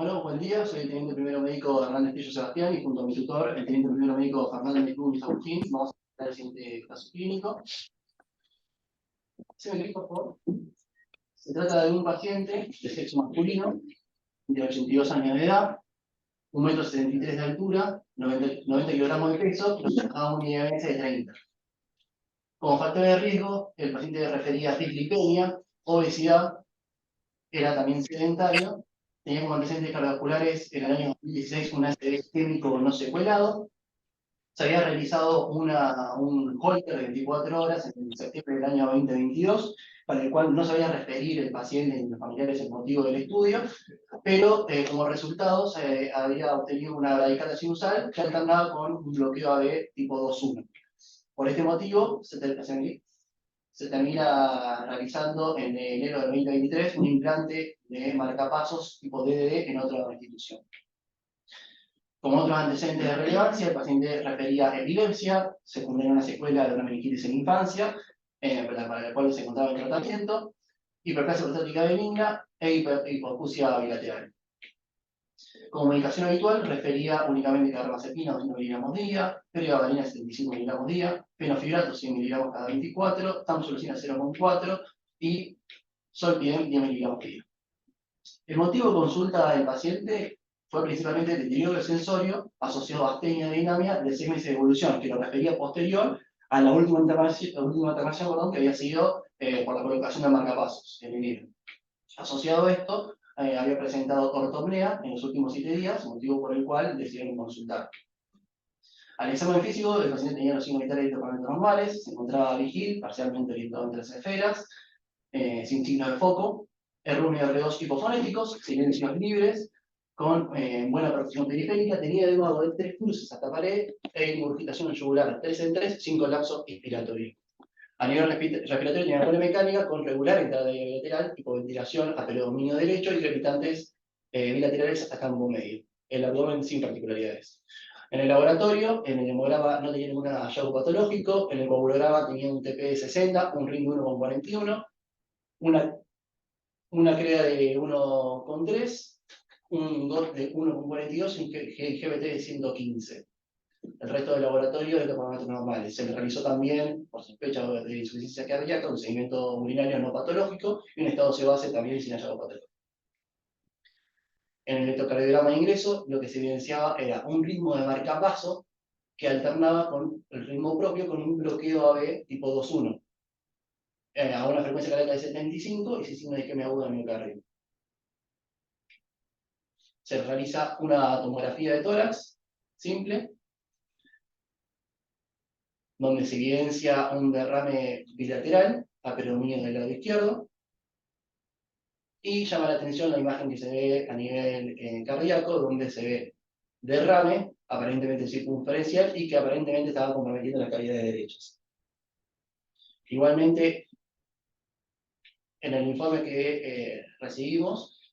Bueno, buen día, soy el teniente primero médico Hernández Pillo Sebastián y junto a mi tutor, el teniente primero médico Fernández Núñez Agustín, vamos a presentar el siguiente caso clínico. ¿Se me clic, por favor? Se trata de un paciente de sexo masculino, de 82 años de edad, 1,73 m de altura, 90 kilogramos de peso, a un IMS de 30. Como factor de riesgo, el paciente refería dislipemia, obesidad, era también sedentario, tenía como antecedentes cardiovasculares en el año 2016 un ACV isquémico no secuelado. Se había realizado un Holter de 24 horas en septiembre del año 2022, para el cual no sabía referir el paciente ni los familiares el motivo del estudio, pero como resultado se había obtenido una bradicardia sinusal que alternaba con un bloqueo AB tipo 2.1. Por este motivo, se termina realizando en enero del 2023 un implante de marcapasos tipo DDD en otra institución. Como otros antecedentes de relevancia, el paciente refería epilepsia, secundaria a una secuela de una meningitis en infancia, para la cual se encontraba en tratamiento, hiperplasia prostática benigna e hipoacusia bilateral. Como medicación habitual, refería únicamente carbamazepina 200 mg día, pregabalina 75 mg día, fenofibrato 100 mg cada 24, tamsulosin 0,4 y zolpidem 10 mg día. El motivo de consulta del paciente fue principalmente el deterioro sensorio asociado a astenia de dinamia de 6 meses de evolución, que lo refería posterior a la última internación que había sido por la colocación de marcapasos en enero. Asociado a esto, había presentado ortopnea en los últimos 7 días, motivo por el cual decidieron consultar. Al examen físico, el paciente tenía los signos vitales y tratamientos normales, se encontraba vigil, parcialmente orientado entre las esferas, sin signos de foco, R1 y R2 hipofonéticos, silencios libres, con buena perfusión periférica, tenía de nuevo de 3 cruces hasta pared, e ingurgitación yugular 3 en 3, sin colapso inspiratorio. A nivel respiratorio tenía buena mecánica, con regular entrada bilateral, hipoventilación a predominio derecho y crepitantes bilaterales hasta campo medio. El abdomen sin particularidades. En el laboratorio, en el hemograma no tenía ningún hallazgo patológico, en el coagulograma tenía un TP de 60, un ring 1,41, una CREA de 1,3, un GOT de 1,42 y un GBT de 115. El resto del laboratorio de los parámetros normales. Se le realizó también, por sospecha de insuficiencia cardíaca, un seguimiento urinario no patológico y un estado C base también sin hallazgo patológico. En el electrocardiograma de ingreso, lo que se evidenciaba era un ritmo de marcapaso que alternaba con el ritmo propio con un bloqueo AB tipo 2.1, a una frecuencia cardíaca de 75 y sin signo de isquemia aguda en miocardio. Se realiza una tomografía de tórax simple, donde se evidencia un derrame bilateral a predominio del lado izquierdo, y llama la atención la imagen que se ve a nivel cardíaco, donde se ve derrame, aparentemente circunferencial, y que aparentemente estaba comprometiendo las cavidades derechas. Igualmente, en el informe que recibimos,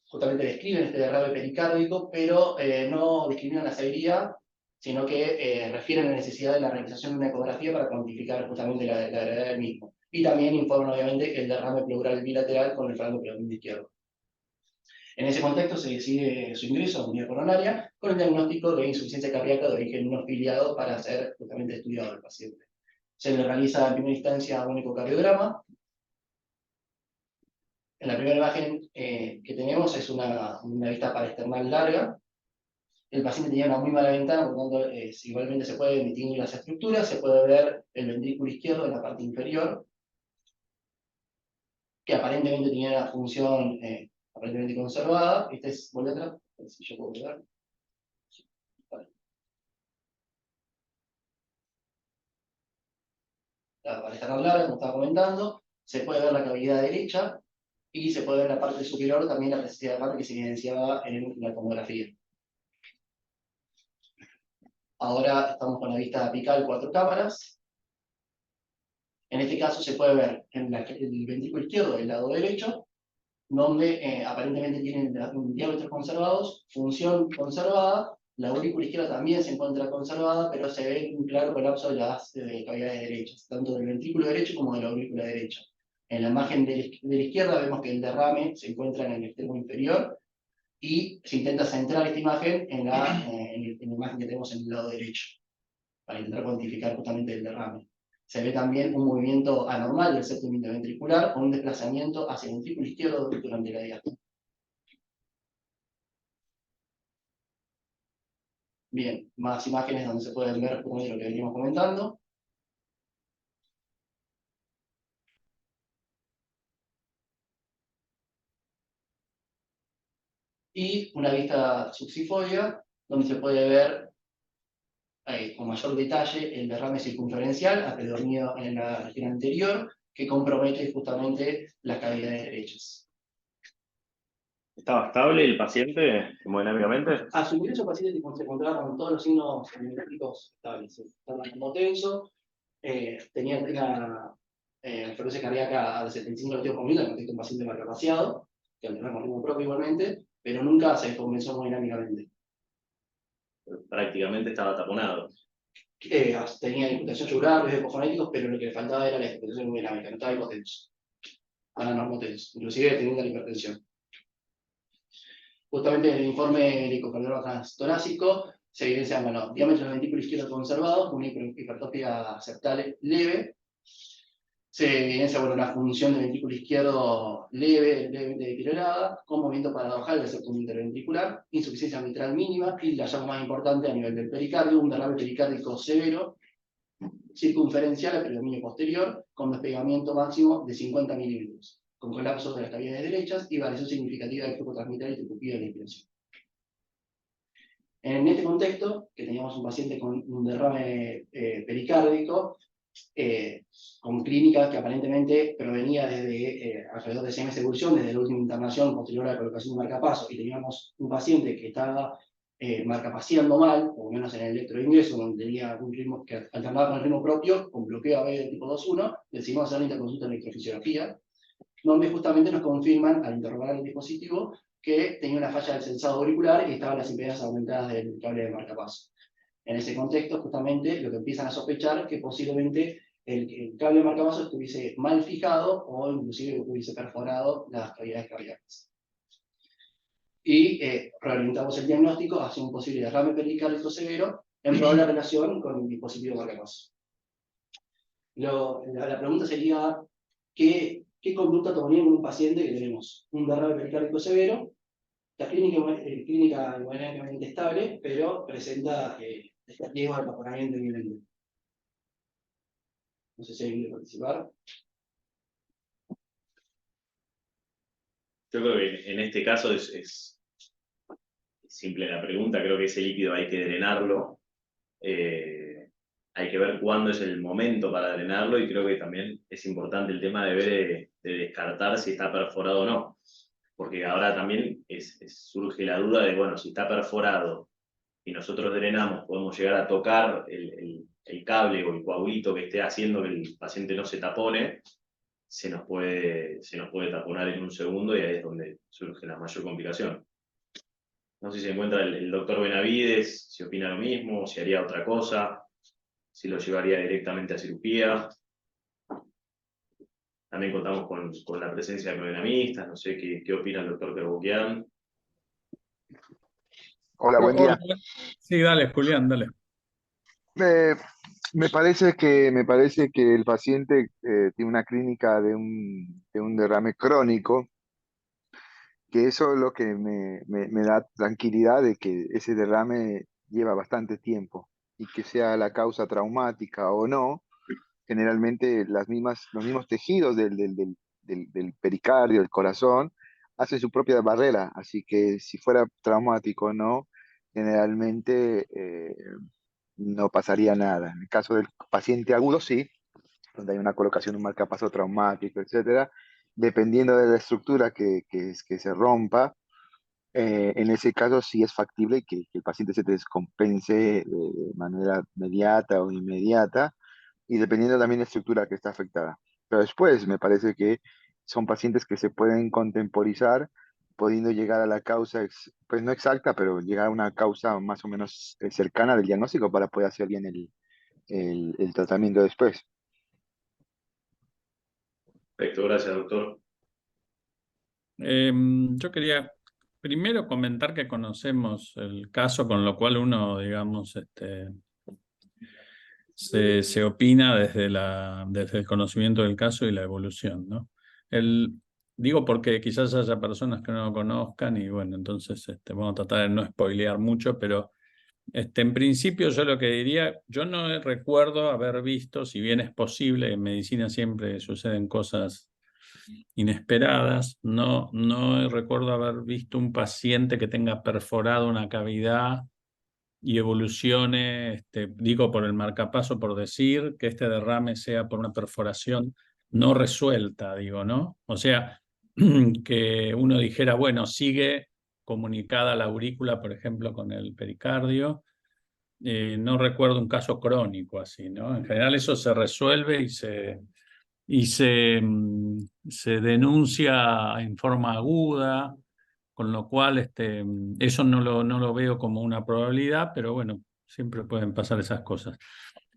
justamente describen este derrame pericárdico, pero no discriminan la severidad, sino que refieren a la necesidad de la realización de una ecografía para cuantificar justamente la gravedad del mismo. Y también informan, obviamente, el derrame pleural bilateral con el franco predominante izquierdo. En ese contexto se decide su ingreso a unidad coronaria con el diagnóstico de insuficiencia cardíaca de origen no filiado para ser justamente estudiado al paciente. Se le realiza en primera instancia un ecocardiograma. En la primera imagen que tenemos es una vista paraesternal larga. El paciente tenía una muy mala ventana, por lo tanto, igualmente se puede distinguir las estructuras, se puede ver el ventrículo izquierdo en la parte inferior, que aparentemente tenía una función aparentemente conservada. Este es, vuelve atrás, a ver si yo puedo ver. Vale. La paraesternal larga, como estaba comentando, se puede ver la cavidad derecha, y se puede ver en la parte superior también la presencia de derrame que se evidenciaba en la tomografía. Ahora estamos con la vista apical 4 cámaras. En este caso se puede ver en el ventrículo izquierdo del lado derecho, donde aparentemente tienen diámetros conservados, función conservada, la aurícula izquierda también se encuentra conservada, pero se ve un claro colapso de las cavidades derechas, tanto del ventrículo derecho como de la aurícula derecha. En la imagen de la izquierda vemos que el derrame se encuentra en el extremo inferior y se intenta centrar esta imagen en la imagen que tenemos en el lado derecho, para intentar cuantificar justamente el derrame. Se ve también un movimiento anormal del septum interventricular con un desplazamiento hacia el ventrículo izquierdo durante la diástole. Bien, más imágenes donde se pueden ver justamente lo que venimos comentando. Y una vista subsifolia, donde se puede ver con mayor detalle el derrame circunferencial alrededor en la región anterior, que compromete justamente las cavidades derechas. ¿Estaba estable el paciente hemodinámicamente? A su ingreso, el paciente se encontraba con todos los signos hemodinámicos estables. Estaba como tenso, tenía una frecuencia cardíaca de 75 latidos por minuto, en contexto de un paciente marcapaseado, que alternaba con ritmo propio igualmente, pero nunca se descompensó hemodinámicamente. Prácticamente estaba taponado. Tenía imputación yugular, riesgos hipofonéticos, pero lo que le faltaba era la hipertensión hemodinámica, no estaba hipotenso, para normotenso, inclusive teniendo la hipertensión. Justamente en el informe de ecocardiograma transtorácico se evidencia, bueno, diámetro del ventrículo izquierdo conservado, una hipertrofia septal leve. Se evidencia, bueno, una función del ventrículo izquierdo levemente deteriorada, con movimiento paradojal del septum interventricular, insuficiencia mitral mínima, y la llamo más importante a nivel del pericardio, un derrame pericárdico severo, circunferencial al predominio posterior, con despegamiento máximo de 50 milímetros, con colapso de las cavidades derechas y variación significativa del flujo transmitral y tripupida de la inspiración. En este contexto, que teníamos un paciente con un derrame pericárdico, con clínica que aparentemente provenía desde alrededor de 6 meses de evolución, desde la última internación posterior a la colocación de marcapaso, y teníamos un paciente que estaba marcapaseando mal, o menos en el electroingreso, donde tenía un ritmo que alternaba con el ritmo propio, con bloqueo AB de tipo 2.1, decidimos hacer la interconsulta de electrofisiología, donde justamente nos confirman, al interrogar al dispositivo, que tenía una falla del sensado auricular y estaban las impedancias aumentadas del cable de marcapaso. En ese contexto, justamente, lo que empiezan a sospechar es que posiblemente el cable de marcapaso estuviese mal fijado o inclusive hubiese perforado las cavidades cardíacas. Y reorientamos el diagnóstico hacia un posible derrame pericárdico severo en probable relación con el dispositivo marcapaso. La pregunta sería, ¿qué conducta tomaría en un paciente que tenemos un derrame pericárdico severo? La clínica hemodinámicamente estable, pero presenta riesgo de taponamiento inminente. No sé si alguien quiere participar. Yo creo que en este caso es simple la pregunta, creo que ese líquido hay que drenarlo. Hay que ver cuándo es el momento para drenarlo y creo que también es importante el tema de ver, de descartar si está perforado o no. Porque ahora también surge la duda de, bueno, si está perforado y nosotros drenamos, podemos llegar a tocar el cable o el coagulito que esté haciendo que el paciente no se tapone, se nos puede taponar en un segundo y ahí es donde surge la mayor complicación. No sé si se encuentra el doctor Benavides, si opina lo mismo, si haría otra cosa, si lo llevaría directamente a cirugía. También contamos con la presencia de hemodinamistas, no sé qué opina el doctor Kerbukian. Hola, buen Hola. día. Sí, dale, Julián, dale. Me, me parece que el paciente tiene una clínica de un derrame crónico, que eso es lo que me da tranquilidad de que ese derrame lleva bastante tiempo y que sea la causa traumática o no, generalmente los mismos tejidos del pericardio, del corazón, hacen su propia barrera, así que si fuera traumático o no, generalmente no pasaría nada. En el caso del paciente agudo, sí, donde hay una colocación de un marcapaso traumático, etcétera, dependiendo de la estructura que se rompa, en ese caso sí es factible que el paciente se descompense de manera inmediata o inmediata, y dependiendo también de la estructura que está afectada. Pero después me parece que son pacientes que se pueden contemporizar, pudiendo llegar a la causa, pues no exacta, pero llegar a una causa más o menos cercana del diagnóstico para poder hacer bien el tratamiento después. Perfecto, gracias, doctor. Yo quería primero comentar que conocemos el caso, con lo cual uno, digamos, se opina desde el conocimiento del caso y la evolución, ¿no? Digo porque quizás haya personas que no lo conozcan y bueno, entonces vamos a tratar de no spoilear mucho, pero en principio yo lo que diría, yo no recuerdo haber visto, si bien es posible, en medicina siempre suceden cosas inesperadas, no recuerdo haber visto un paciente que tenga perforado una cavidad y evolucione, digo por el marcapaso, por decir que este derrame sea por una perforación no resuelta, digo, ¿no? O sea, que uno dijera, bueno, sigue comunicada la aurícula, por ejemplo, con el pericardio. No recuerdo un caso crónico así, ¿no? En general eso se resuelve se denuncia en forma aguda, con lo cual eso no lo veo como una probabilidad, pero bueno, siempre pueden pasar esas cosas.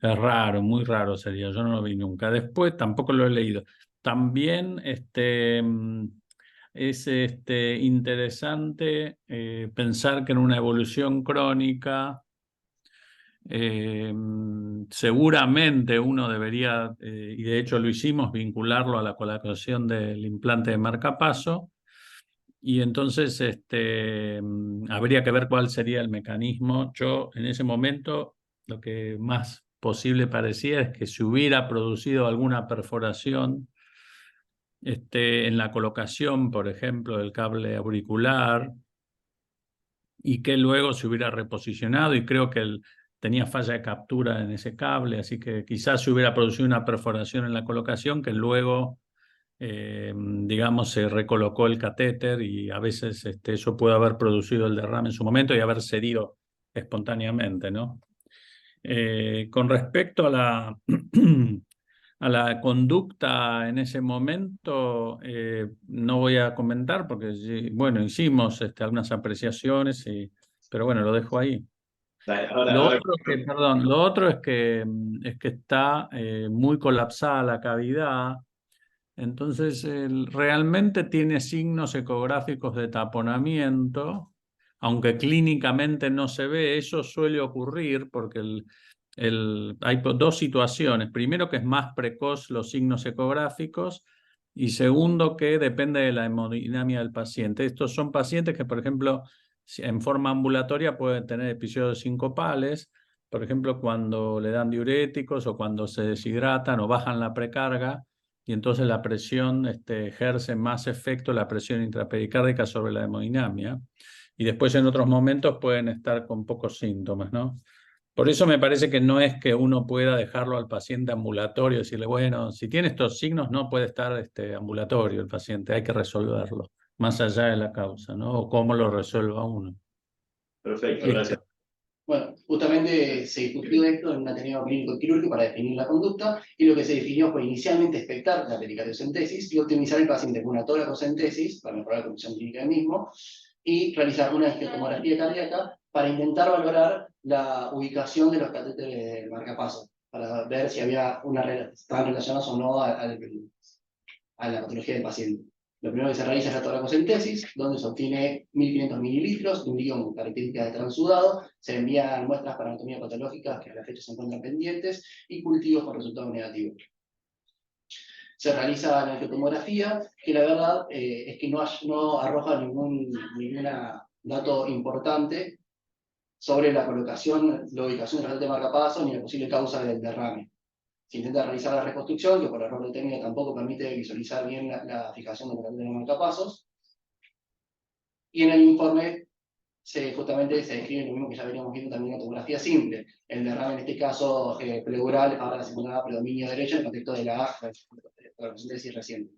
Es raro, muy raro sería, yo no lo vi nunca. Después tampoco lo he leído. También es interesante pensar que en una evolución crónica seguramente uno debería, y de hecho lo hicimos, vincularlo a la colocación del implante de marcapaso, y entonces habría que ver cuál sería el mecanismo. Yo en ese momento lo que más posible parecía es que se hubiera producido alguna perforación en la colocación, por ejemplo, del cable auricular, y que luego se hubiera reposicionado, y creo que tenía falla de captura en ese cable, así que quizás se hubiera producido una perforación en la colocación que luego, digamos, se recolocó el catéter, y a veces eso puede haber producido el derrame en su momento y haber cedido espontáneamente, ¿no? Con respecto a a la conducta en ese momento, no voy a comentar porque, bueno, hicimos algunas apreciaciones, pero bueno, lo dejo ahí. Dale, Lo ahora, otro perdón, lo otro es que está muy colapsada la cavidad, entonces realmente tiene signos ecográficos de taponamiento, aunque clínicamente no se ve. Eso suele ocurrir porque hay dos situaciones. Primero, que es más precoz los signos ecográficos, y segundo, que depende de la hemodinamia del paciente. Estos son pacientes que, por ejemplo, en forma ambulatoria pueden tener episodios sincopales, por ejemplo, cuando le dan diuréticos o cuando se deshidratan o bajan la precarga, y entonces la presión ejerce más efecto, la presión intrapericárdica, sobre la hemodinamia, y después en otros momentos pueden estar con pocos síntomas, ¿no? Por eso me parece que no es que uno pueda dejarlo al paciente ambulatorio y decirle, bueno, si tiene estos signos no puede estar ambulatorio el paciente, hay que resolverlo, más allá de la causa, ¿no? O cómo lo resuelva uno. perfecto, gracias. Bueno, justamente se discutió esto en un ateneo clínico quirúrgico para definir la conducta, y lo que se definió fue inicialmente expectar la pericardiocentesis y optimizar el paciente con una toracocentesis para mejorar la condición clínica del mismo, y realizar una angiotomografía cardíaca para intentar valorar la ubicación de los catéteres del marcapaso, para ver si estaban relacionados o no a la patología del paciente. Lo primero que se realiza es la toracocentesis, donde se obtiene 1500 mililitros de un líquido con características de transudado, se envían muestras para anatomía patológica que a la fecha se encuentran pendientes, y cultivos con resultados negativos. Se realiza la angiotomografía, que la verdad es que no arroja ningún dato importante sobre la colocación, la ubicación del catéter de marcapaso, ni la posible causa del derrame. Se intenta realizar la reconstrucción, que por error de técnica tampoco permite visualizar bien la fijación de los catéteres de marcapasos. Y en el informe justamente se describe lo mismo que ya veníamos viendo también en la tomografía simple. El derrame, en este caso pleural, ahora se encontraba predominio derecho en el contexto de la síntesis reciente.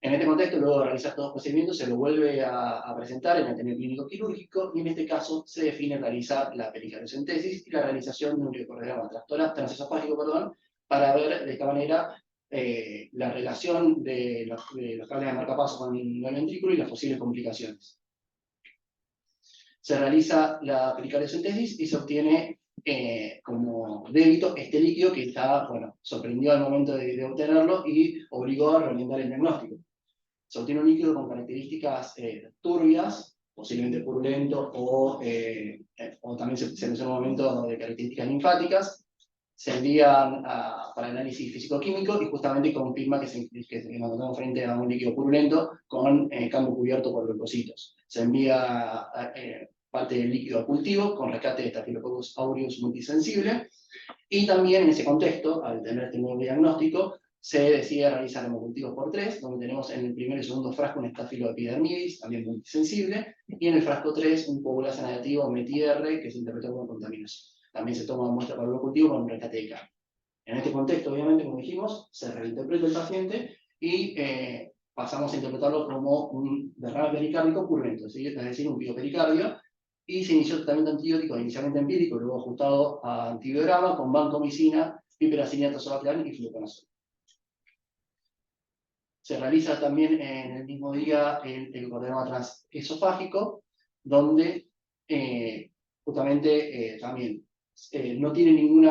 En este contexto, luego de realizar todos los procedimientos, se lo vuelve a presentar en el ateneo clínico quirúrgico, y en este caso se define realizar la pericardiocentesis y la realización de un electrocardiograma transesofágico, para ver de esta manera la relación de los cables de marcapaso con el ventrículo y las posibles complicaciones. Se realiza la pericardiocentesis y se obtiene como débito este líquido que estaba, bueno, sorprendió al momento de obtenerlo y obligó a reorientar el diagnóstico. Se obtiene un líquido con características turbias, posiblemente purulento, o también se menciona un momento de características linfáticas. Se envían para análisis físico-químico y justamente confirma que nos encontramos frente a un líquido purulento con campo cubierto por leucocitos. Se envía parte del líquido a cultivo con rescate de Staphylococcus aureus multisensible, y también en ese contexto, al tener este nuevo diagnóstico, se decide realizar hemocultivos por 3, donde tenemos en el primer y segundo frasco un Staphylococcus epidermidis, también multisensible, y en el frasco 3 un Populasa negativo METIR que se interpretó como contaminación. También se toma muestra para el cultivo con un rescate de carga. En este contexto, obviamente, como dijimos, se reinterpreta el paciente y pasamos a interpretarlo como un derrame pericárdico purulento, es decir, un piopericardio, y se inició el tratamiento antibiótico inicialmente empírico, luego ajustado a antibiograma con vancomicina, piperacillina, tazobactam y fluconazol. Se realiza también en el mismo día el ecocardiograma transesofágico, donde justamente también no tiene ningún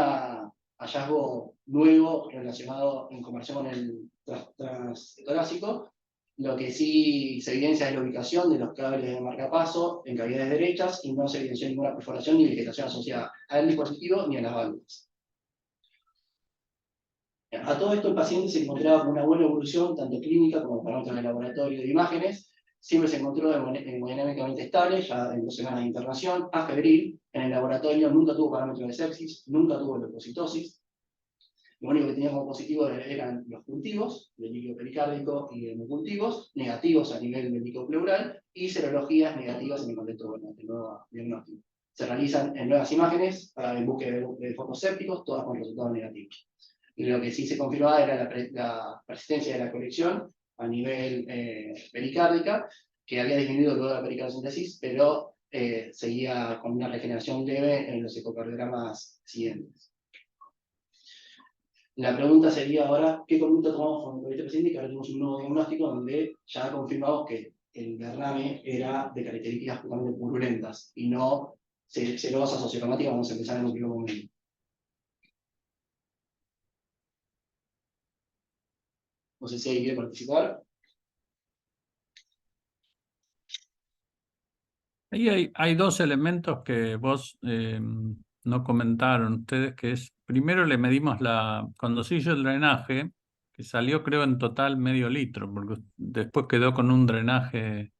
hallazgo nuevo relacionado en conversión con el transtorácico. Lo que sí se evidencia es la ubicación de los cables de marcapaso en cavidades derechas y no se evidenció ninguna perforación ni vegetación asociada al dispositivo ni a las válvulas. A todo esto el paciente se encontraba con una buena evolución, tanto clínica como parámetros de laboratorio de imágenes. Siempre se encontró hemodinámicamente estable, ya en 2 semanas de internación, afebril. En el laboratorio nunca tuvo parámetros de sepsis, nunca tuvo leucocitosis. Lo único que tenía como positivo eran los cultivos, del líquido pericárdico y de hemocultivos, negativos a nivel del líquido pleural, y serologías negativas en el contexto del nuevo diagnóstico. Se realizan en nuevas imágenes en búsqueda de focos sépticos, todas con resultados negativos. Y lo que sí se confirmaba era la persistencia de la colección a nivel pericárdica, que había disminuido luego de la pericardiocentesis, pero seguía con una regeneración leve en los ecocardiogramas siguientes. La pregunta sería ahora, ¿qué conducta tomamos con este paciente? Que ahora tenemos un nuevo diagnóstico donde ya confirmamos que el derrame era de características puramente purulentas y no celosa sociocromática, vamos a empezar en un primer momento. No sé si alguien quiere participar. Ahí hay 2 elementos que vos no comentaron ustedes, que es, primero le medimos cuando se hizo el drenaje, que salió creo en total medio litro, porque después quedó con un drenaje,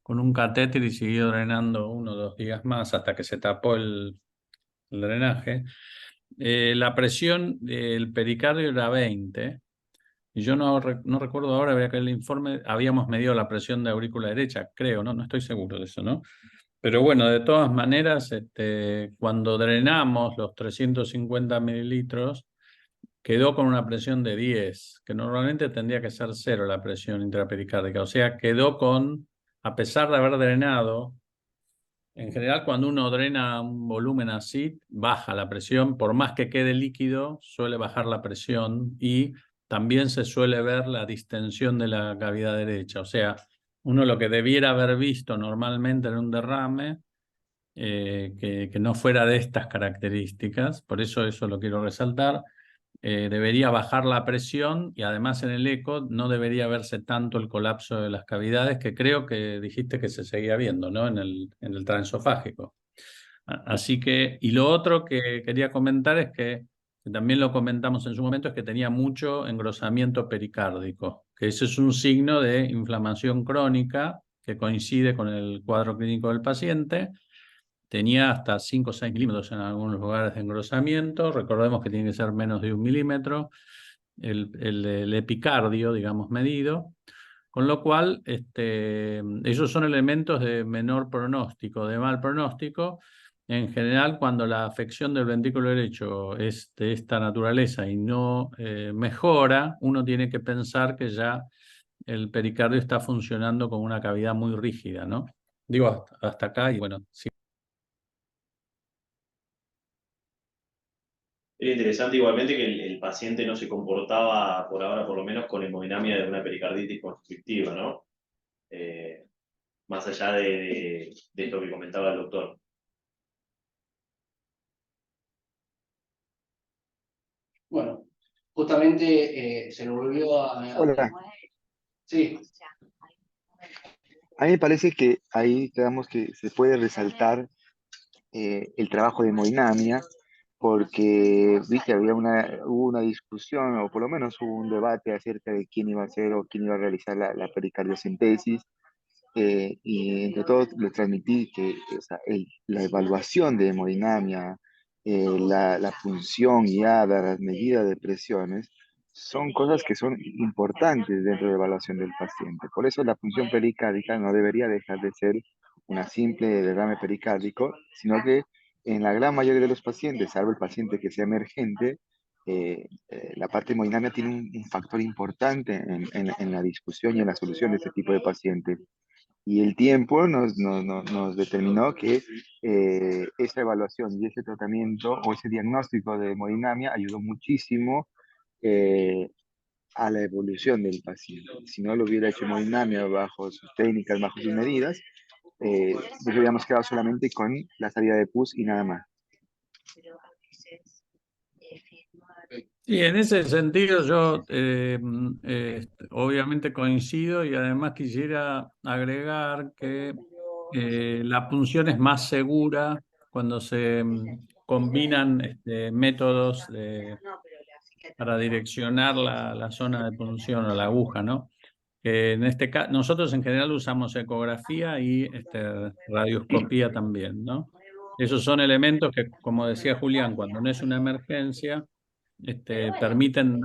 con un catéter y siguió drenando 1 o 2 días más hasta que se tapó el drenaje. La presión del pericardio era 20. Y yo no recuerdo ahora, habría que el informe, habíamos medido la presión de aurícula derecha, creo, ¿no? No estoy seguro de eso, ¿no? Pero bueno, de todas maneras, cuando drenamos los 350 mililitros, quedó con una presión de 10, que normalmente tendría que ser 0 la presión intrapericárdica. O sea, quedó con, a pesar de haber drenado, en general cuando uno drena un volumen así, baja la presión, por más que quede líquido, suele bajar la presión y también se suele ver la distensión de la cavidad derecha. O sea, uno lo que debiera haber visto normalmente en un derrame, que no fuera de estas características, por eso lo quiero resaltar, debería bajar la presión y además en el eco no debería verse tanto el colapso de las cavidades, que creo que dijiste que se seguía viendo, ¿no? En el transesofágico. Así que, y lo otro que quería comentar es que también lo comentamos en su momento, es que tenía mucho engrosamiento pericárdico, que ese es un signo de inflamación crónica que coincide con el cuadro clínico del paciente. Tenía hasta 5 o 6 milímetros en algunos lugares de engrosamiento. Recordemos que tiene que ser menos de 1 milímetro el epicardio, digamos, medido. Con lo cual, esos son elementos de menor pronóstico, de mal pronóstico. En general, cuando la afección del ventrículo derecho es de esta naturaleza y no mejora, uno tiene que pensar que ya el pericardio está funcionando con una cavidad muy rígida, ¿no? Digo, hasta acá y bueno, sí. Era interesante igualmente que el paciente no se comportaba, por ahora por lo menos, con hemodinamia de una pericarditis constrictiva, ¿no? Más allá de esto que comentaba el doctor. justamente se lo volvió Hola. Sí, A mí me parece que ahí tenemos que se puede resaltar el trabajo de hemodinamia, porque, viste, hubo una discusión, o por lo menos hubo un debate acerca de quién iba a hacer o quién iba a realizar la pericardiocentesis, y entre todos les transmití que o sea, la evaluación de hemodinamia, la punción guiada, las medidas de presiones, son cosas que son importantes dentro de la evaluación del paciente. Por eso la punción pericárdica no debería dejar de ser una simple derrame pericárdico, sino que en la gran mayoría de los pacientes, salvo el paciente que sea emergente, la parte hemodinamia tiene un factor importante en la discusión y en la solución de este tipo de pacientes. Y el tiempo nos determinó que esa evaluación y ese tratamiento o ese diagnóstico de hemodinamia ayudó muchísimo eh, a la evolución del paciente. Si no lo hubiera hecho hemodinamia bajo sus técnicas, bajo sus medidas, nos hubiéramos quedado solamente con la salida de pus y nada más. Y en ese sentido yo obviamente coincido y además quisiera agregar que la punción es más segura cuando se combinan métodos para direccionar la zona de punción o la aguja, ¿no? En este caso, nosotros en general usamos ecografía y radioscopía también, ¿no? Esos son elementos que, como decía Julián, cuando no es una emergencia, permiten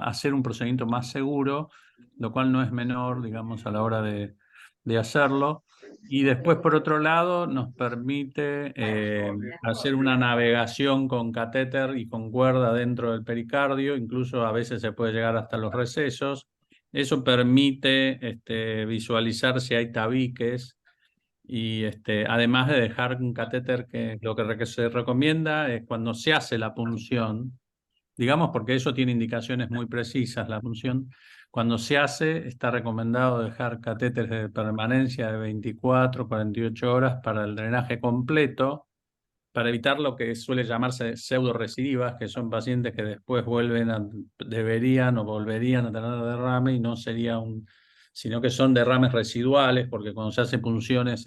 hacer un procedimiento más seguro, lo cual no es menor, digamos, a la hora de hacerlo. Y después, por otro lado, nos permite hacer una navegación con catéter y con cuerda dentro del pericardio, incluso a veces se puede llegar hasta los recesos. Eso permite visualizar si hay tabiques y además de dejar un catéter que lo que se recomienda es cuando se hace la punción, digamos porque eso tiene indicaciones muy precisas, la punción, cuando se hace está recomendado dejar catéteres de permanencia de 24, 48 horas para el drenaje completo, para evitar lo que suele llamarse pseudorecidivas, que son pacientes que después deberían o volverían a tener derrame y no sería sino que son derrames residuales, porque cuando se hace punciones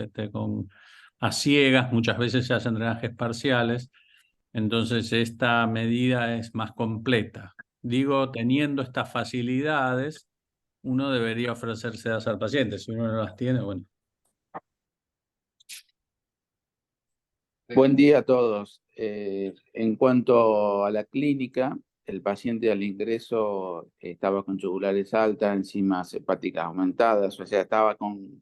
a ciegas, muchas veces se hacen drenajes parciales, entonces esta medida es más completa. Digo, teniendo estas facilidades, uno debería ofrecérselas al paciente. Si uno no las tiene, bueno. Buen día a todos. En cuanto a la clínica, el paciente al ingreso estaba con yugulares altas, enzimas hepáticas aumentadas, o sea, estaba con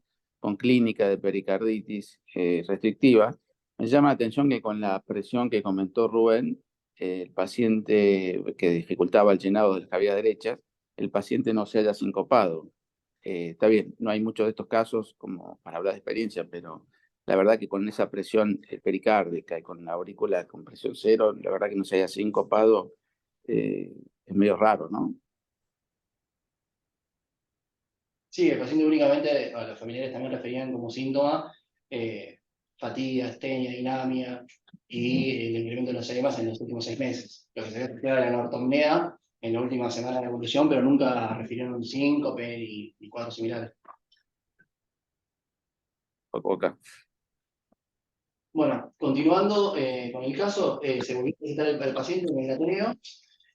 clínica de pericarditis restrictiva. Me llama la atención que con la presión que comentó Rubén, el paciente que dificultaba el llenado de las cavidades derechas, el paciente no se haya sincopado. Está bien, no hay muchos de estos casos como para hablar de experiencia, pero la verdad que con esa presión pericárdica y con la aurícula con presión cero, la verdad que no se haya sincopado, es medio raro, ¿no? sí, el paciente únicamente, a los familiares también referían como síntoma fatiga, astenia, dinamia y el incremento de los edemas en los últimos 6 meses. Lo que se ve era la anortomnea en la última semana de la evolución, pero nunca refirieron síncope ni cuadros similares. Acá. Bueno, continuando con el caso, se volvió a visitar el paciente en el ateneo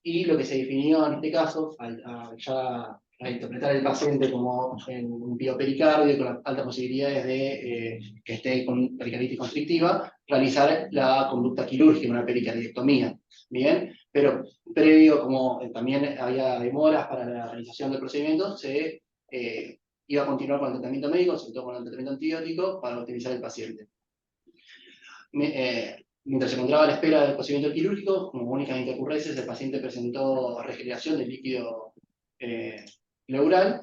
y lo que se definió en este caso, a interpretar el paciente como en un piopericardio con altas posibilidades de que esté con pericarditis constrictiva, realizar la conducta quirúrgica, una pericardiectomía. Bien, pero previo, como también había demoras para la realización del procedimiento, se iba a continuar con el tratamiento médico, sobre todo con el tratamiento antibiótico, para optimizar el paciente. Mientras se encontraba a la espera del procedimiento quirúrgico, como únicamente ocurre, el paciente presentó regeneración del líquido pleural,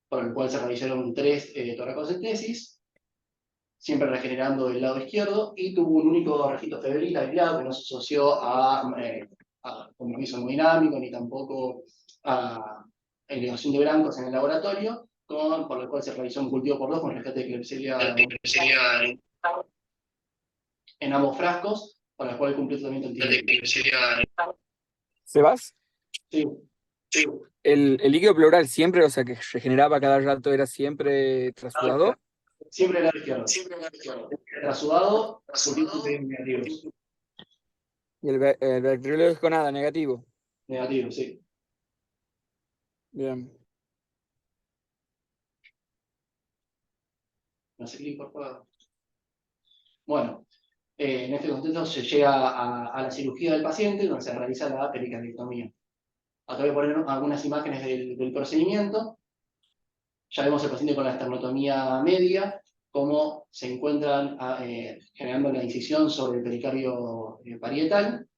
por el cual se realizaron 3 toracocentesis, siempre regenerando del lado izquierdo, y tuvo un único registro febril aislado que no se asoció a compromiso hemodinámico ni tampoco a elevación de blancos en el laboratorio, por lo cual se realizó un cultivo por 2 con rescate de Klebsiella en ambos frascos, para el cual cumplió tratamiento antibiótico. Sebas. Sí, El líquido pleural siempre, o sea, que se generaba cada rato, era siempre trasudado. siempre el lado izquierdo. Trasudado, cultivos negativos. Y el bacteriológico nada, negativo. Negativo, sí. Bien. No sé clic, por favor. Bueno, en este contexto se llega a la cirugía del paciente, donde se realiza la pericardectomía. Acá voy a poner algunas imágenes del procedimiento. Ya vemos el paciente con la esternotomía media, cómo se encuentran generando la incisión sobre el pericardio parietal.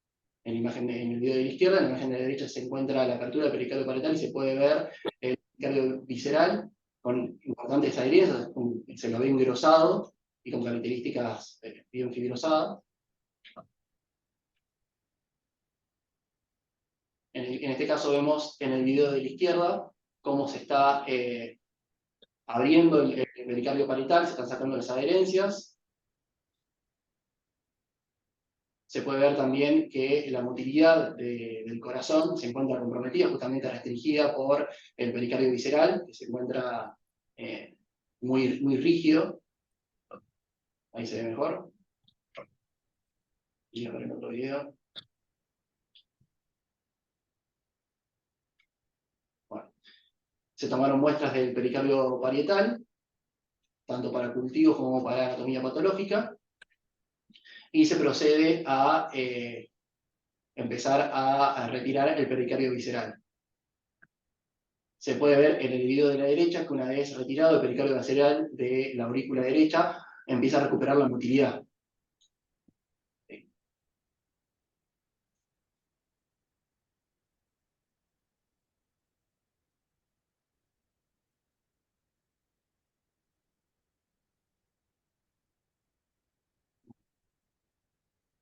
En el video de la izquierda, en la imagen de la derecha se encuentra la apertura del pericardio parietal y se puede ver el pericardio visceral con importantes adherencias, se lo ve engrosado y con características bien fibrosadas. En este caso vemos en el video de la izquierda cómo se está abriendo el pericardio parietal, se están sacando las adherencias. Se puede ver también que la motilidad del corazón se encuentra comprometida, justamente restringida por el pericardio visceral, que se encuentra muy rígido. Ahí se ve mejor. Y a ver en otro video. Bueno, se tomaron muestras del pericardio parietal, tanto para cultivos como para anatomía patológica, y se procede a empezar a retirar el pericardio visceral. Se puede ver en el video de la derecha que una vez retirado el pericardio visceral de la aurícula derecha, empieza a recuperar la motilidad.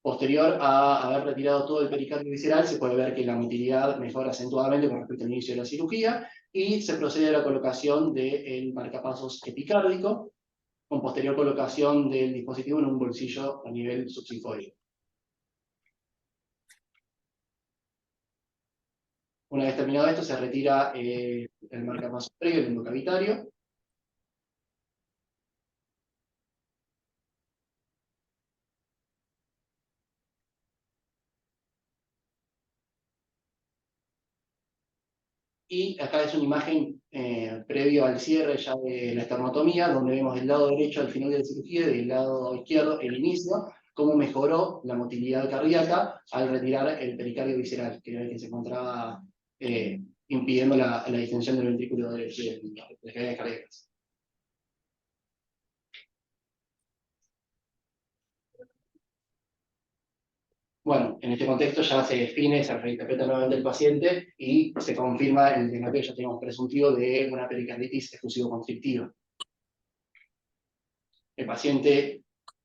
Posterior a haber retirado todo el pericardio visceral, se puede ver que la motilidad mejora acentuadamente con respecto al inicio de la cirugía y se procede a la colocación del marcapasos epicárdico, con posterior colocación del dispositivo en un bolsillo a nivel subsifoide. Una vez terminado esto, se retira el marcapasos previo, el endocavitario. Y acá es una imagen previo al cierre ya de la esternotomía, donde vemos del lado derecho al final de la cirugía y del lado izquierdo el inicio, cómo mejoró la motilidad cardíaca al retirar el pericardio visceral, que era el que se encontraba impidiendo la distensión del ventrículo de las cadenas cardíacas. Bueno, en este contexto ya se define, se reinterpreta nuevamente el paciente y se confirma el diagnóstico que ya teníamos presuntivo de una pericarditis exclusivo-constrictiva. El paciente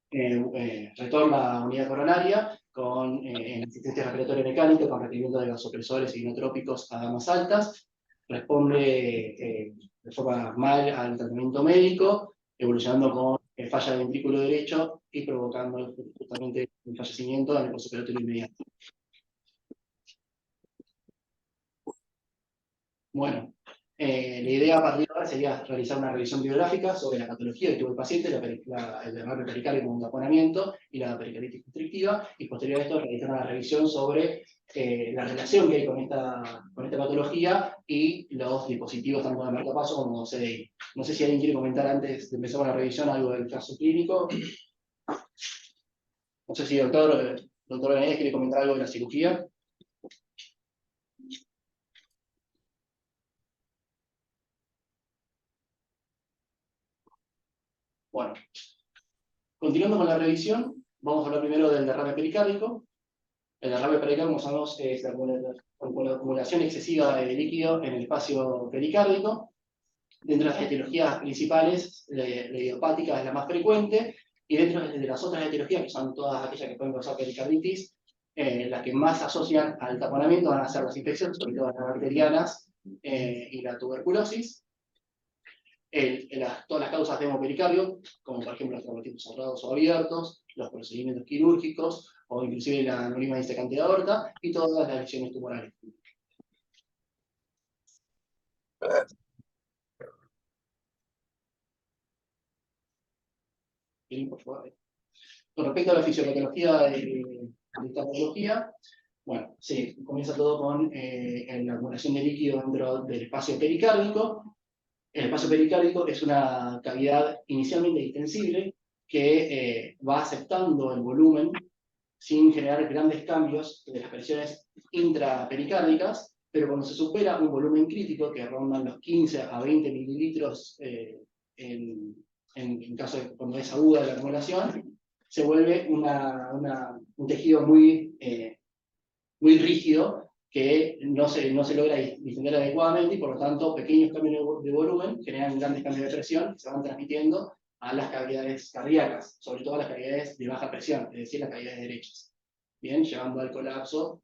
retorna a la unidad coronaria con asistencia respiratoria mecánica, con requerimiento de vasopresores y inotrópicos a damas altas, responde de forma mal al tratamiento médico, evolucionando con falla del ventrículo derecho y provocando justamente un fallecimiento en el postoperatorio inmediato. Bueno, la idea a partir de ahora sería realizar una revisión biográfica sobre la patología que tuvo el paciente, el derrame pericardio con un taponamiento y la pericarditis constrictiva, y posterior a esto realizar una revisión sobre la relación que hay con esta patología y los dispositivos tanto de marcapaso como CDI. No sé si alguien quiere comentar antes de empezar con la revisión algo del caso clínico. No sé si doctor Benavides quiere comentar algo de la cirugía. Bueno, continuando con la revisión, vamos a hablar primero del derrame pericárdico. El derrame pericárdico, como sabemos, es la acumulación excesiva de líquido en el espacio pericárdico. Dentro de las etiologías principales, la idiopática es la más frecuente, y dentro de las otras etiologías, que son todas aquellas que pueden causar pericarditis, las que más se asocian al taponamiento van a ser las infecciones, sobre todo las bacterianas y la tuberculosis. Todas las causas de hemopericardio, como por ejemplo los traumatismos cerrados o abiertos, los procedimientos quirúrgicos, o inclusive la aneurisma disecante de aorta, y todas las lesiones tumorales. Bien, por favor. Con respecto a la fisiopatología de esta patología, bueno, sí, comienza todo con la acumulación de líquido dentro del espacio pericárdico. El espacio pericárdico es una cavidad inicialmente distensible que va aceptando el volumen sin generar grandes cambios de las presiones intrapericárdicas, pero cuando se supera un volumen crítico, que rondan los 15 a 20 mililitros en caso de cuando es aguda la acumulación, se vuelve un tejido muy rígido que no se logra distender adecuadamente y por lo tanto pequeños cambios de volumen generan grandes cambios de presión que se van transmitiendo a las cavidades cardíacas, sobre todo a las cavidades de baja presión, es decir, las cavidades derechas, bien, llevando al colapso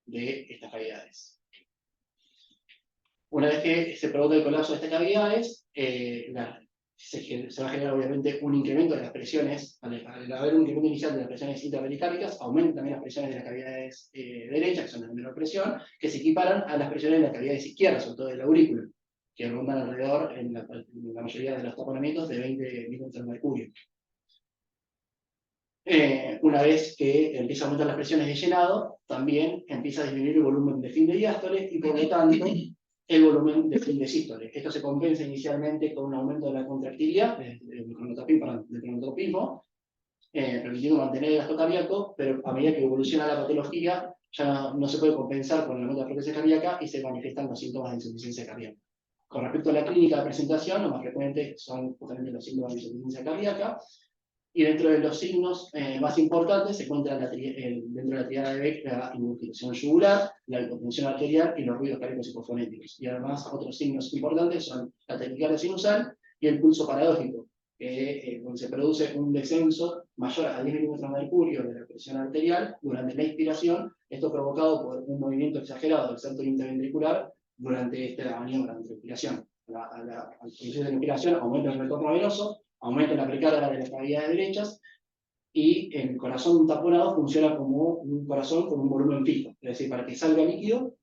de estas cavidades. Una vez que se provoca el colapso de estas cavidades, se va a generar obviamente un incremento de las presiones, al haber un incremento inicial de las presiones intrapericárdicas, aumentan también las presiones de las cavidades derechas, que son de menor presión, que se equiparan a las presiones de las cavidades izquierdas, sobre todo de la aurícula, que rondan alrededor, en la mayoría de los taponamientos, de 20 milímetros de mercurio. Una vez que empieza a aumentar las presiones de llenado, también empieza a disminuir el volumen de fin de diástole y por lo tanto el volumen de fin de sístole. Esto se compensa inicialmente con un aumento de la contractilidad, del cronotropismo, permitiendo mantener el gasto cardíaco, pero a medida que evoluciona la patología ya no se puede compensar con el aumento de la frecuencia cardíaca y se manifiestan los síntomas de insuficiencia cardíaca. Con respecto a la clínica de presentación, lo más frecuente son justamente los síntomas de insuficiencia cardíaca, y dentro de los signos más importantes se encuentran dentro de la triada de Beck la inmobilización yugular, la hipotensión arterial y los ruidos cardíacos hipofonéticos. Y además otros signos importantes son la taquicardia sinusal y el pulso paradójico, donde se produce un descenso mayor a 10 milímetros de mercurio de la presión arterial durante la inspiración, esto provocado por un movimiento exagerado del septo interventricular durante esta maniobra de inspiración. Al proceso de inspiración aumenta el retorno venoso, aumenta la precarga de las cavidades derechas y el corazón taponado funciona como un corazón con un volumen fijo. Es decir, para que salga líquido,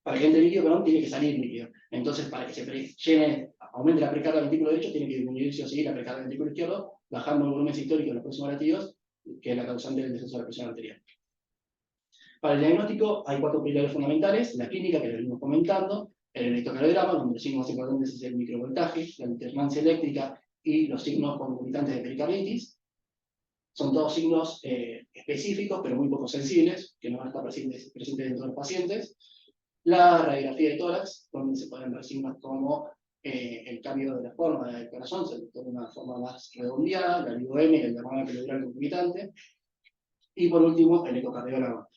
para que entre líquido, perdón, tiene que salir líquido. Entonces, para que se llene, aumente la precarga del ventrículo derecho, tiene que disminuir sí o sí la precarga del ventrículo izquierdo, bajando el volumen sistólico de los próximos latidos, que es la causante del descenso de la presión arterial. Para el diagnóstico hay 4 pilares fundamentales: la clínica, que lo venimos comentando, el electrocardiograma, donde los signos más importantes es el microvoltaje, la alternancia eléctrica y los signos concomitantes de pericarditis. Son todos signos específicos, pero muy poco sensibles, que no van a estar presentes dentro de los pacientes. La radiografía de tórax, donde se pueden ver signos como el cambio de la forma del corazón, se toma una forma más redondeada, la LIGO-M, el derrame pleural concomitante. Y por último, el ecocardiograma.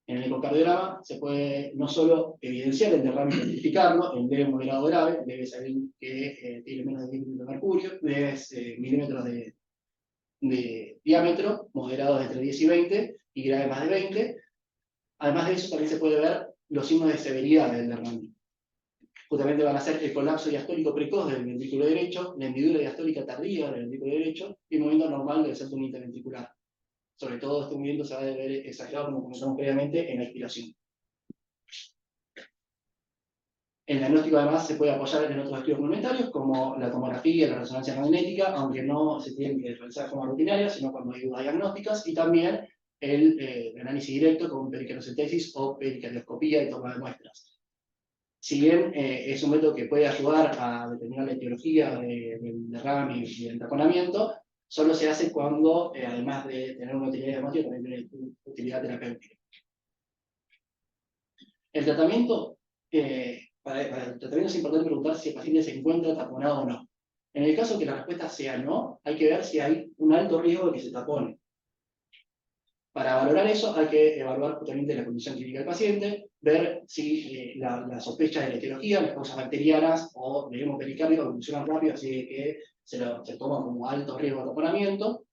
En el ecocardiograma se puede no solo evidenciar el derrame y cuantificarlo, en leve, moderado, grave, debe saber que tiene menos de 10 milímetros de mercurio, leves milímetros de diámetro, moderados entre 10 y 20, y graves más de 20. Además de eso, también se puede ver los signos de severidad del derrame. Justamente van a ser el colapso diastólico precoz del ventrículo derecho, la hendidura diastólica tardía del ventrículo derecho y el movimiento normal del septum interventricular. Sobre todo este movimiento se va a ver exagerado, como comentamos previamente, en la expiración. El diagnóstico además se puede apoyar en otros estudios complementarios, como la tomografía y la resonancia magnética, aunque no se tienen que realizar de forma rutinaria, sino cuando hay dudas diagnósticas, y también el análisis directo con pericardocentesis o pericardioscopía y toma de muestras. Si bien es un método que puede ayudar a determinar la etiología del derrame y del taponamiento, solo se hace cuando, además de tener una utilidad diagnóstica, también tiene utilidad terapéutica. El tratamiento, para el tratamiento es importante preguntar si el paciente se encuentra taponado o no. En el caso que la respuesta sea no, hay que ver si hay un alto riesgo de que se tapone. Para valorar eso hay que evaluar justamente la condición clínica del paciente, ver si la sospecha de la etiología, las causas bacterianas o de hemopericardio evolucionan rápido, así que se toma como alto riesgo de taponamiento,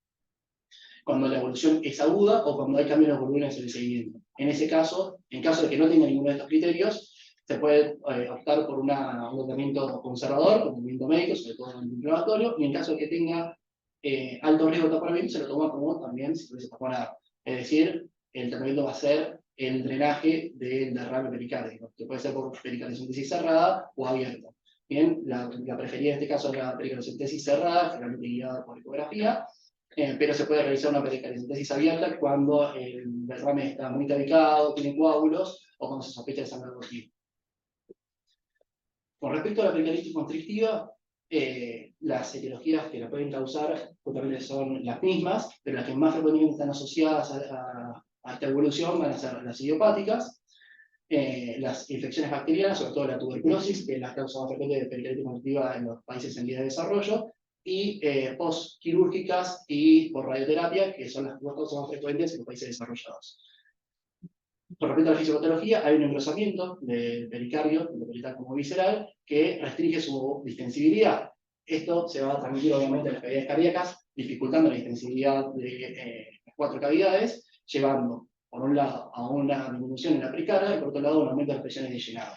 cuando la evolución es aguda o cuando hay cambios en los volúmenes en el seguimiento. En ese caso, en caso de que no tenga ninguno de estos criterios, se puede optar por un tratamiento conservador, con movimiento médico, sobre todo en el inflamatorio, y en caso de que tenga alto riesgo de taponamiento, se lo toma como también si fuese taponado. Es decir, el tratamiento va a ser el drenaje del derrame pericárdico, que puede ser por pericardiocentesis cerrada o abierta. Bien, la preferida en este caso es la pericardiocentesis cerrada, generalmente guiada por ecografía, pero se puede realizar una pericardiocentesis abierta cuando el derrame está muy tabicado, tiene coágulos, o cuando se sospecha de sangrado activo. Con respecto a la pericarditis constrictiva, las etiologías que la pueden causar justamente son las mismas, pero las que más frecuentemente están asociadas a esta evolución van a ser las idiopáticas, las infecciones bacterianas, sobre todo la tuberculosis, que es la causa más frecuente de pericarditis constrictiva en los países en vías de desarrollo, y postquirúrgicas y por radioterapia, que son las dos causas más frecuentes en los países desarrollados. Con respecto a la fisiopatología, hay un engrosamiento del pericardio, tanto perital como visceral, que restringe su distensibilidad. Esto se va a transmitir obviamente a las cavidades cardíacas, dificultando la distensibilidad de las 4 cavidades, llevando, por un lado, a una disminución en la precarga y por otro lado, a un aumento de las presiones de llenado.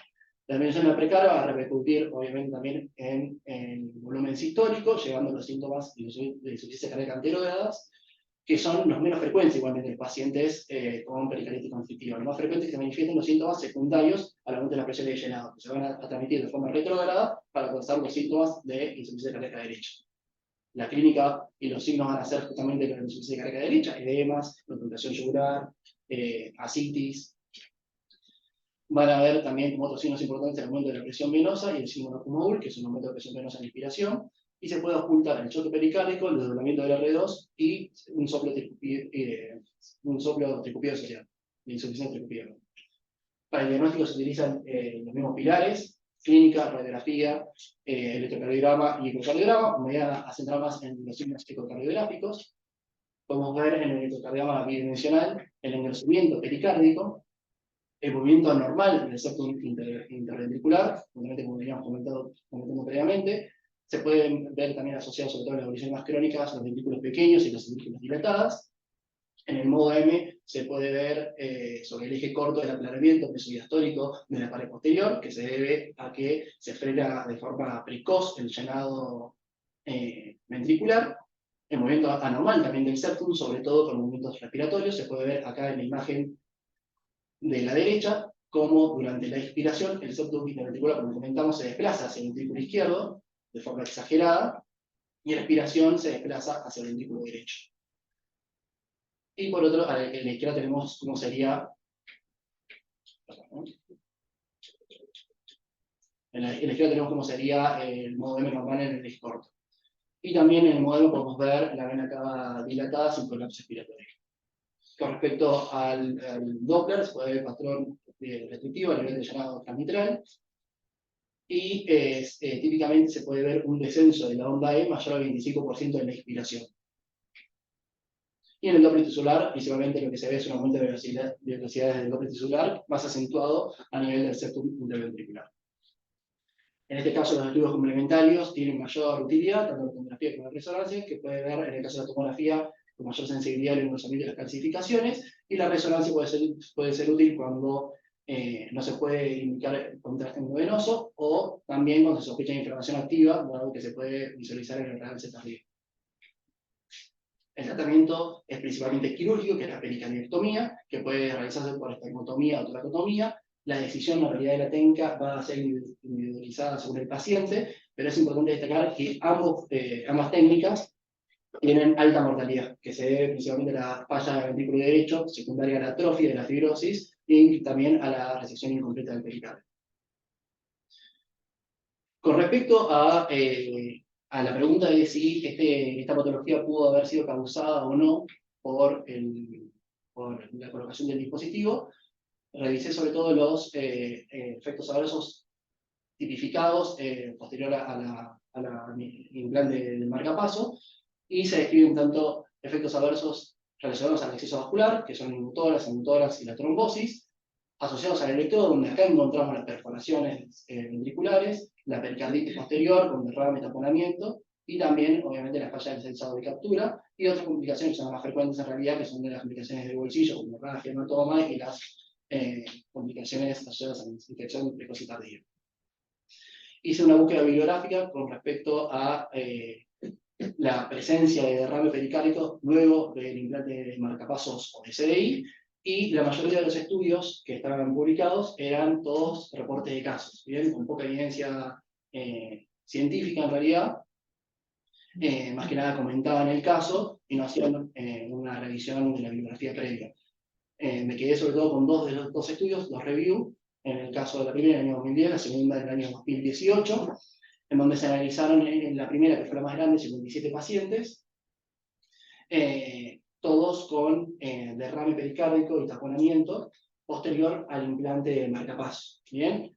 La disminución en la precarga va a repercutir, obviamente, también en el volumen sistólico, llevando los síntomas de insuficiencia cardíaca anterógradas, que son los menos frecuentes igualmente en pacientes con pericarditis constrictiva. Los más frecuentes que se manifiestan los síntomas secundarios al aumento de la presión de llenado, que se van a transmitir de forma retrógrada para causar los síntomas de insuficiencia cardíaca derecha. La clínica y los signos van a ser justamente la insuficiencia cardíaca derecha, edemas, concentración yugular, ascitis. Van a haber también como otros signos importantes el aumento de la presión venosa y el signo de Kumaul, que es un aumento de presión venosa en la inspiración, y se puede ocultar el choque pericárdico, el desdoblamiento del R2 y un soplo tricupio social, de insuficiencia tricupia. Para el diagnóstico se utilizan los mismos pilares: clínica, radiografía, electrocardiograma y ecocardiograma. Me voy a centrar más en los signos ecocardiográficos. Podemos ver en el electrocardiograma bidimensional el engrosamiento pericárdico, el movimiento anormal del septum interventricular, como veníamos comentando previamente. Se pueden ver también asociados, sobre todo en las evoluciones más crónicas, los ventrículos pequeños y las ventrículos dilatadas. En el modo M se puede ver sobre el eje corto del aplanamiento mesodiastólico de la pared posterior, que se debe a que se frena de forma precoz el llenado ventricular. El movimiento anormal también del septum, sobre todo con movimientos respiratorios, se puede ver acá en la imagen de la derecha, como durante la inspiración el septum interventricular, como comentamos, se desplaza hacia el ventrículo izquierdo de forma exagerada, y la expiración se desplaza hacia el ventrículo derecho. Y por otro, a la izquierda tenemos cómo sería. En la izquierda tenemos cómo sería el modo M normal en el eje corto. Y también en el modelo podemos ver la vena cava dilatada sin colapso expiratorio. Con respecto al Doppler, se puede ver el patrón restrictivo a nivel de llenado transmitral. Y típicamente se puede ver un descenso de la onda E mayor al 25% en la expiración. Y en el Doppler tisular, principalmente lo que se ve es un aumento de velocidades del Doppler tisular más acentuado a nivel del septum interventricular. En este caso, los estudios complementarios tienen mayor utilidad, tanto la tomografía como la resonancia, que puede ver en el caso de la tomografía con mayor sensibilidad en el engrosamiento de las calcificaciones, y la resonancia puede ser útil cuando no se puede indicar contraste endovenoso, o también cuando se sospecha de inflamación activa, dado que se puede visualizar en el realce tardío. El tratamiento es principalmente quirúrgico, que es la pericardiectomía, que puede realizarse por esternotomía o toracotomía. La decisión, la realidad de la técnica va a ser individualizada según el paciente, pero es importante destacar que ambas técnicas tienen alta mortalidad, que se debe principalmente a la falla del ventrículo derecho, secundaria a la atrofia de la fibrosis, y también a la resección incompleta del pericardio. Con respecto a la pregunta de si esta patología pudo haber sido causada o no por la colocación del dispositivo, revisé sobre todo los efectos adversos tipificados posterior a la implante del marcapaso, y se describen tanto efectos adversos relacionados al exceso vascular, que son el pneumotórax y la trombosis, asociados al electrodo, donde acá encontramos las perforaciones ventriculares, la pericarditis posterior con derrame, taponamiento, y también, obviamente, la falla del sensado de captura, y otras complicaciones que son las más frecuentes en realidad, que son de las complicaciones del bolsillo, como hemorragia, hematoma, y las complicaciones asociadas a la infección precoz y tardía. Hice una búsqueda bibliográfica con respecto a la presencia de derrame pericárdico luego del implante de marcapasos o de CDI, y la mayoría de los estudios que estaban publicados eran todos reportes de casos, ¿bien? Con poca evidencia científica en realidad, más que nada comentaban el caso y no hacían una revisión de la bibliografía previa. Me quedé sobre todo con dos de los dos estudios, dos reviews, en el caso de la primera en el año 2010, la segunda en el año 2018, en donde se analizaron en la primera, que fue la más grande, 57 pacientes, todos con derrame pericárdico y taponamiento posterior al implante de marcapaso. ¿Bien?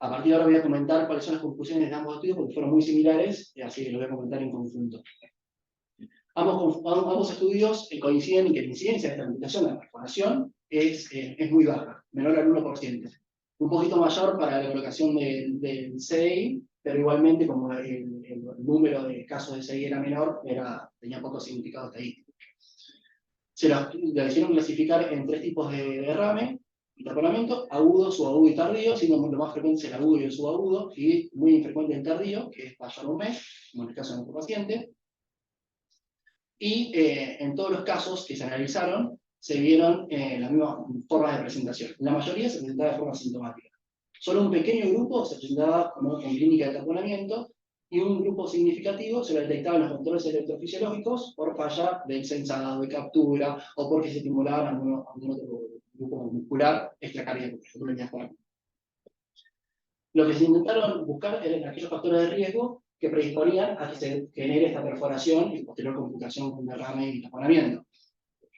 A partir de ahora voy a comentar cuáles son las conclusiones de ambos estudios, porque fueron muy similares, así que lo voy a comentar en conjunto. Ambos estudios coinciden en que la incidencia de esta complicación, la perforación, es muy baja, menor al 1%. Un poquito mayor para la colocación del CDI, pero igualmente como el número de casos de CDI era menor, tenía poco significado estadístico. Se la hicieron clasificar en 3 tipos de derrame y taponamiento: agudo, subagudo y tardío, siendo lo más frecuente el agudo y el subagudo, y muy infrecuente el tardío, que es mayor a un mes, como en el caso de nuestro paciente. Y en todos los casos que se analizaron, se vieron las mismas formas de presentación. La mayoría se presentaba de forma sintomática. Solo un pequeño grupo se presentaba con clínica de taponamiento, y un grupo significativo se lo detectaban los controles electrofisiológicos por falla del sensado, de captura, o porque se estimulaban algún otro grupo muscular extracardíaco, por ejemplo el diafragma. Lo que se intentaron buscar eran aquellos factores de riesgo que predisponían a que se genere esta perforación y posterior complicación con derrame y taponamiento.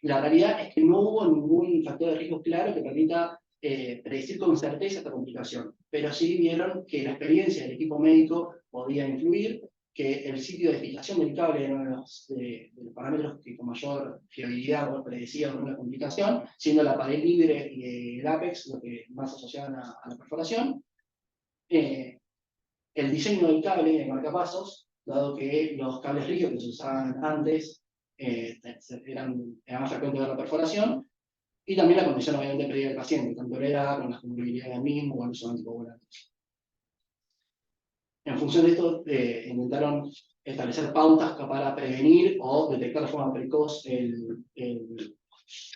La realidad es que no hubo ningún factor de riesgo claro que permita predecir con certeza esta complicación, pero sí vieron que la experiencia del equipo médico podía influir, que el sitio de fijación del cable era uno de los parámetros que con mayor fiabilidad predecía una complicación, siendo la pared libre y el ápex lo que más asociaban a la perforación. El diseño del cable de marcapasos, dado que los cables rígidos que se usaban antes era más frecuente ver la perforación, y también la condición obviamente previa del paciente, tanto la edad, con las comorbilidades del mismo o el uso de anticoagulantes. En función de esto, intentaron establecer pautas para prevenir o detectar de forma precoz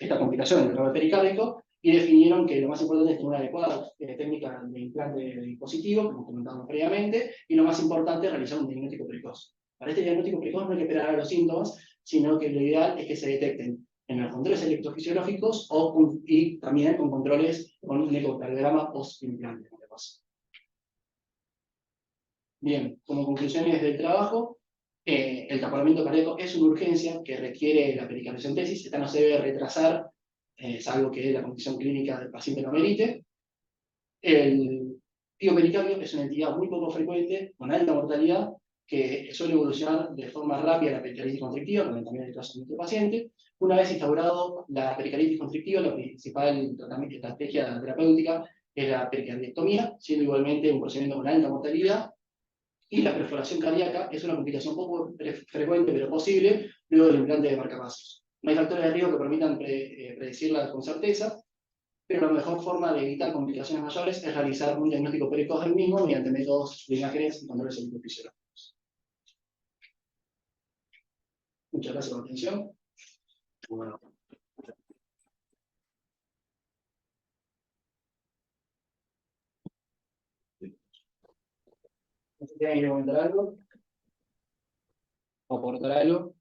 esta complicación del derrame pericárdico, y definieron que lo más importante es tener una adecuada técnica de implante de dispositivo, como comentamos previamente, y lo más importante es realizar un diagnóstico precoz. Para este diagnóstico precoz no hay que esperar a los síntomas, sino que lo ideal es que se detecten en los controles electrofisiológicos y también con controles con un ecocardiograma post-implante. Bien, como conclusiones del trabajo, el taponamiento cardíaco es una urgencia que requiere la pericardiocentesis. Esta no se debe retrasar, salvo que la condición clínica del paciente lo merite. El piopericardio es una entidad muy poco frecuente, con alta mortalidad, que suele evolucionar de forma rápida la pericarditis constrictiva, como también en el caso de nuestro paciente. Una vez instaurado la pericarditis constrictiva, la principal estrategia terapéutica es la pericardiectomía, siendo igualmente un procedimiento con alta mortalidad. Y la perforación cardíaca es una complicación poco frecuente, pero posible, luego del implante de marcapasos. No hay factores de riesgo que permitan predecirla con certeza, pero la mejor forma de evitar complicaciones mayores es realizar un diagnóstico precoz del mismo mediante métodos de imágenes y controles electrofisiológicos. Muchas gracias por la atención. Bueno. ¿Tienen que comentar algo? ¿O aportar algo?